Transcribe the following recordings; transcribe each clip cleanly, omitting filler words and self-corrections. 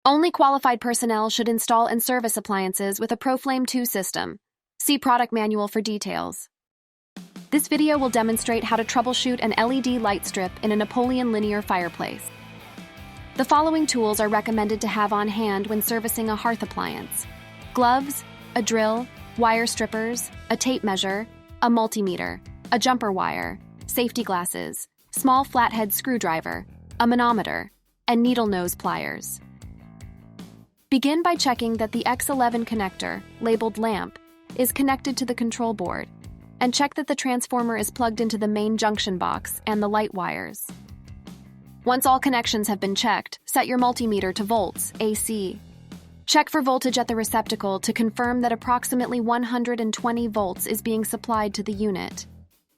Only qualified personnel should install and service appliances with a ProFlame 2 system. See product manual for details. This video will demonstrate how to troubleshoot an LED light strip in a Napoleon linear fireplace. The following tools are recommended to have on hand when servicing a hearth appliance: gloves, a drill, wire strippers, a tape measure, a multimeter, a jumper wire, safety glasses, small flathead screwdriver, a manometer, and needle nose pliers. Begin by checking that the X11 connector, labeled lamp, is connected to the control board, and check that the transformer is plugged into the main junction box and the light wires. Once all connections have been checked, set your multimeter to volts, AC. Check for voltage at the receptacle to confirm that approximately 120 volts is being supplied to the unit.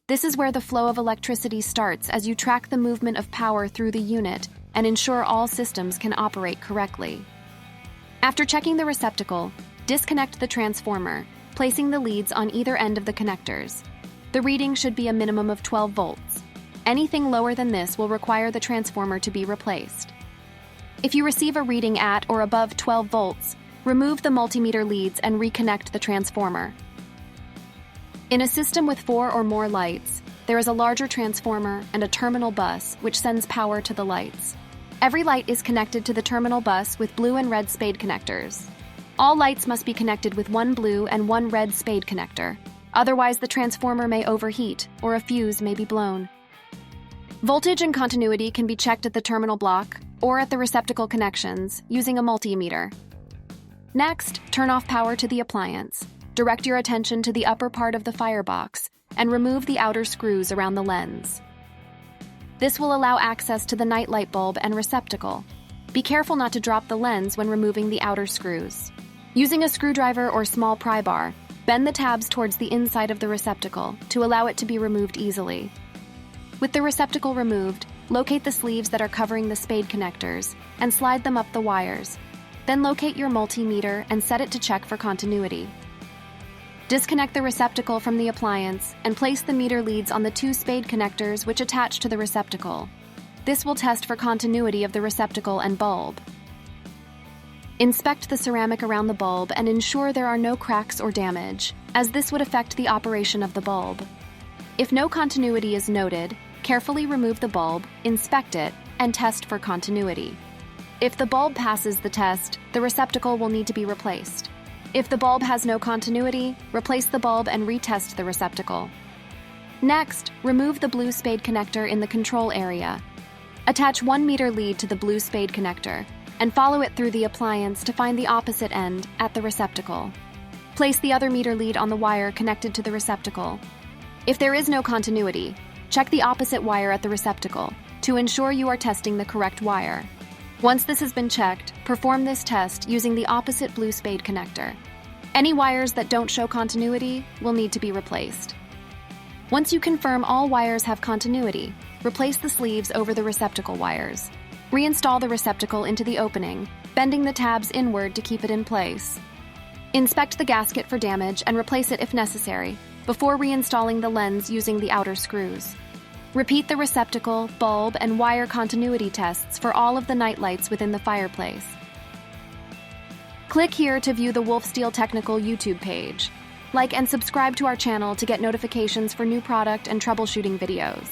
This is where the flow of electricity starts as you track the movement of power through the unit and ensure all systems can operate correctly. After checking the receptacle, disconnect the transformer, placing the leads on either end of the connectors. The reading should be a minimum of 12 volts. Anything lower than this will require the transformer to be replaced. If you receive a reading at or above 12 volts, remove the multimeter leads and reconnect the transformer. In a system with 4 or more lights, there is a larger transformer and a terminal bus which sends power to the lights. Every light is connected to the terminal bus with blue and red spade connectors. All lights must be connected with one blue and one red spade connector. Otherwise, the transformer may overheat or a fuse may be blown. Voltage and continuity can be checked at the terminal block or at the receptacle connections using a multimeter. Next, turn off power to the appliance. Direct your attention to the upper part of the firebox and remove the outer screws around the lens. This will allow access to the night light bulb and receptacle. Be careful not to drop the lens when removing the outer screws. Using a screwdriver or small pry bar, bend the tabs towards the inside of the receptacle to allow it to be removed easily. With the receptacle removed, locate the sleeves that are covering the spade connectors and slide them up the wires. Then locate your multimeter and set it to check for continuity. Disconnect the receptacle from the appliance and place the meter leads on the 2 spade connectors which attach to the receptacle. This will test for continuity of the receptacle and bulb. Inspect the ceramic around the bulb and ensure there are no cracks or damage, as this would affect the operation of the bulb. If no continuity is noted, carefully remove the bulb, inspect it, and test for continuity. If the bulb passes the test, the receptacle will need to be replaced. If the bulb has no continuity, replace the bulb and retest the receptacle. Next, remove the blue spade connector in the control area. Attach 1 meter lead to the blue spade connector and follow it through the appliance to find the opposite end at the receptacle. Place the other meter lead on the wire connected to the receptacle. If there is no continuity, check the opposite wire at the receptacle to ensure you are testing the correct wire. Once this has been checked, perform this test using the opposite blue spade connector. Any wires that don't show continuity will need to be replaced. Once you confirm all wires have continuity, replace the sleeves over the receptacle wires. Reinstall the receptacle into the opening, bending the tabs inward to keep it in place. Inspect the gasket for damage and replace it if necessary, before reinstalling the lens using the outer screws. Repeat the receptacle, bulb, and wire continuity tests for all of the night lights within the fireplace. Click here to view the Wolfsteel Technical YouTube page. Like and subscribe to our channel to get notifications for new product and troubleshooting videos.